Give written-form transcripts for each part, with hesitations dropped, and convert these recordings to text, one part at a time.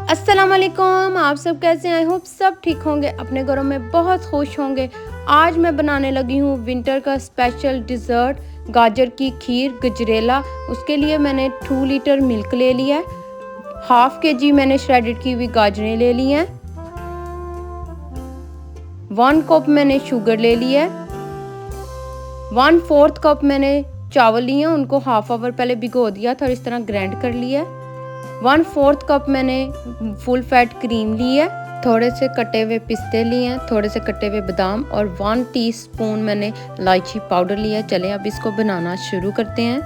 अस्सलाम वालेकुम। आप सब कैसे हैं? आई होप सब ठीक होंगे, अपने घरों में बहुत खुश होंगे। आज मैं बनाने लगी हूँ विंटर का स्पेशल डिज़र्ट गाजर की खीर गजरेला। उसके लिए मैंने 2 लीटर मिल्क ले लिया है, हाफ kg मैंने श्रेडेड की हुई गाजरें ले ली हैं, 1 कप मैंने शुगर ले लिया है, 1/4 कप मैंने चावल लिए हैं, उनको हाफ आवर पहले भिगो दिया था और इस तरह ग्राइंड कर लिया है, 1/4 कप मैंने फुल फैट क्रीम ली है, थोड़े से कटे हुए पिस्ते लिए हैं, थोड़े से कटे हुए बादाम और 1 टीस्पून मैंने इलायची पाउडर लिया है। चलें अब इसको बनाना शुरू करते हैं।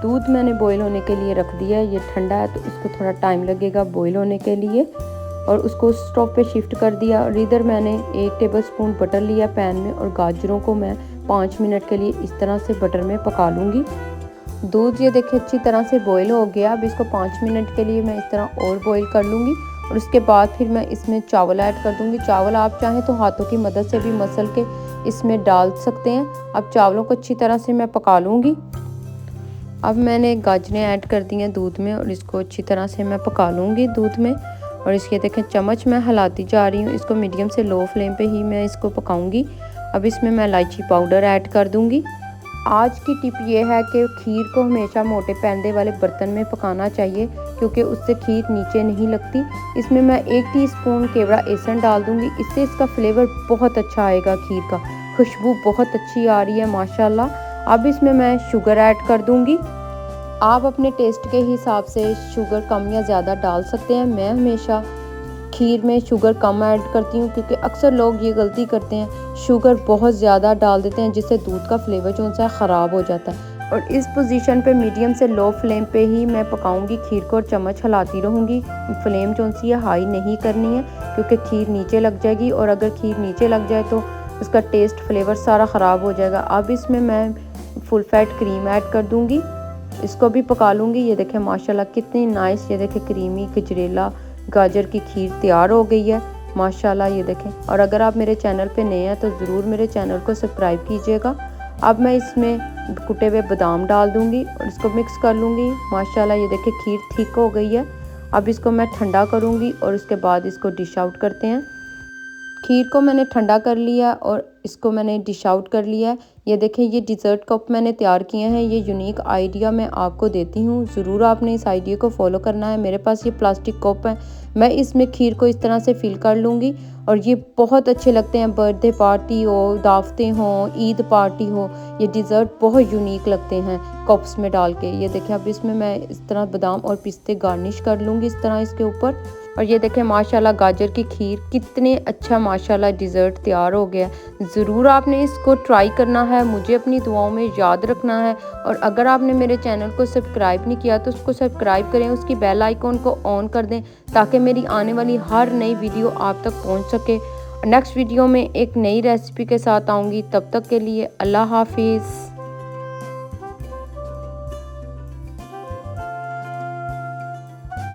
दूध मैंने बॉईल होने के लिए रख दिया है, ये ठंडा है तो इसको थोड़ा टाइम लगेगा बॉईल होने के लिए, और उसको स्टोव पे शिफ्ट कर दिया। और इधर मैंने 1 टेबलस्पून बटर लिया पैन में और गाजरों को मैं 5 मिनट के लिए इस तरह से बटर में पका लूँगी। दूध ये देखिए अच्छी तरह से बॉईल हो गया। अब इसको 5 मिनट के लिए मैं इस तरह और बॉईल कर लूँगी और उसके बाद फिर मैं इसमें चावल ऐड कर दूँगी। चावल आप चाहें तो हाथों की मदद से भी मसल के इसमें डाल सकते हैं। अब चावलों को अच्छी तरह से मैं पका लूँगी। अब मैंने गाजरें ऐड कर दी हैं दूध में और इसको अच्छी तरह से मैं पका लूँगी दूध में। और इसके देखें चम्मच मैं हिलाती जा रही हूँ, इसको मीडियम से लो फ्लेम पे ही मैं इसको पकाऊंगी। अब इसमें मैं इलायची पाउडर ऐड कर दूँगी। आज की टिप ये है कि खीर को हमेशा मोटे पैंदे वाले बर्तन में पकाना चाहिए, क्योंकि उससे खीर नीचे नहीं लगती। इसमें मैं 1 टीस्पून केवड़ा बेसन डाल दूँगी, इससे इसका फ्लेवर बहुत अच्छा आएगा, खीर का खुशबू बहुत अच्छी आ रही है माशाल्लाह। अब इसमें मैं शुगर ऐड कर दूँगी। आप अपने टेस्ट के हिसाब से शुगर कम या ज़्यादा डाल सकते हैं। मैं हमेशा खीर में शुगर कम ऐड करती हूँ, क्योंकि अक्सर लोग ये गलती करते हैं, शुगर बहुत ज़्यादा डाल देते हैं, जिससे दूध का फ्लेवर जो है ख़राब हो जाता है। और इस पोजीशन पे मीडियम से लो फ्लेम पे ही मैं पकाऊंगी खीर को और चम्मच हिलाती रहूँगी। फ्लेम जो सी है हाई नहीं करनी है, क्योंकि खीर नीचे लग जाएगी और अगर खीर नीचे लग जाए तो उसका टेस्ट फ्लेवर सारा ख़राब हो जाएगा। अब इसमें मैं फुल फैट क्रीम ऐड कर दूँगी, इसको भी पका लूँगी। ये देखें माशाल्लाह कितनी नाइस, ये देखें क्रीमी गजरेला गाजर की खीर तैयार हो गई है माशाल्लाह, ये देखें। और अगर आप मेरे चैनल पे नए हैं तो ज़रूर मेरे चैनल को सब्सक्राइब कीजिएगा। अब मैं इसमें कुटे हुए बादाम डाल दूँगी और इसको मिक्स कर लूँगी माशाल्लाह। ये देखें खीर थिक हो गई है। अब इसको मैं ठंडा करूँगी और उसके बाद इसको डिश आउट करते हैं। खीर को मैंने ठंडा कर लिया और इसको मैंने डिश आउट कर लिया है। ये देखें ये डिज़र्ट कप मैंने तैयार किए हैं। ये यूनिक आइडिया मैं आपको देती हूँ, ज़रूर आपने इस आइडिया को फॉलो करना है। मेरे पास ये प्लास्टिक कप है, मैं इसमें खीर को इस तरह से फिल कर लूँगी और ये बहुत अच्छे लगते हैं। बर्थडे पार्टी हो, दावतें हों, ईद पार्टी हो, ये डिज़र्ट बहुत यूनिक लगते हैं कप्स में डाल के। ये देखें अब इसमें मैं इस तरह बादाम और पिस्ते गार्निश कर लूँगी इस तरह इसके ऊपर। और ये देखें माशाल्लाह गाजर की खीर कितने अच्छा माशाल्लाह डिज़र्ट तैयार हो गया। ज़रूर आपने इसको ट्राई करना है, मुझे अपनी दुआओं में याद रखना है। और अगर आपने मेरे चैनल को सब्सक्राइब नहीं किया तो उसको सब्सक्राइब करें, उसकी बेल आइकॉन को ऑन कर दें, ताकि मेरी आने वाली हर नई वीडियो आप तक पहुंच सके। नेक्स्ट वीडियो में एक नई रेसिपी के साथ आऊँगी, तब तक के लिए अल्लाह हाफिज़।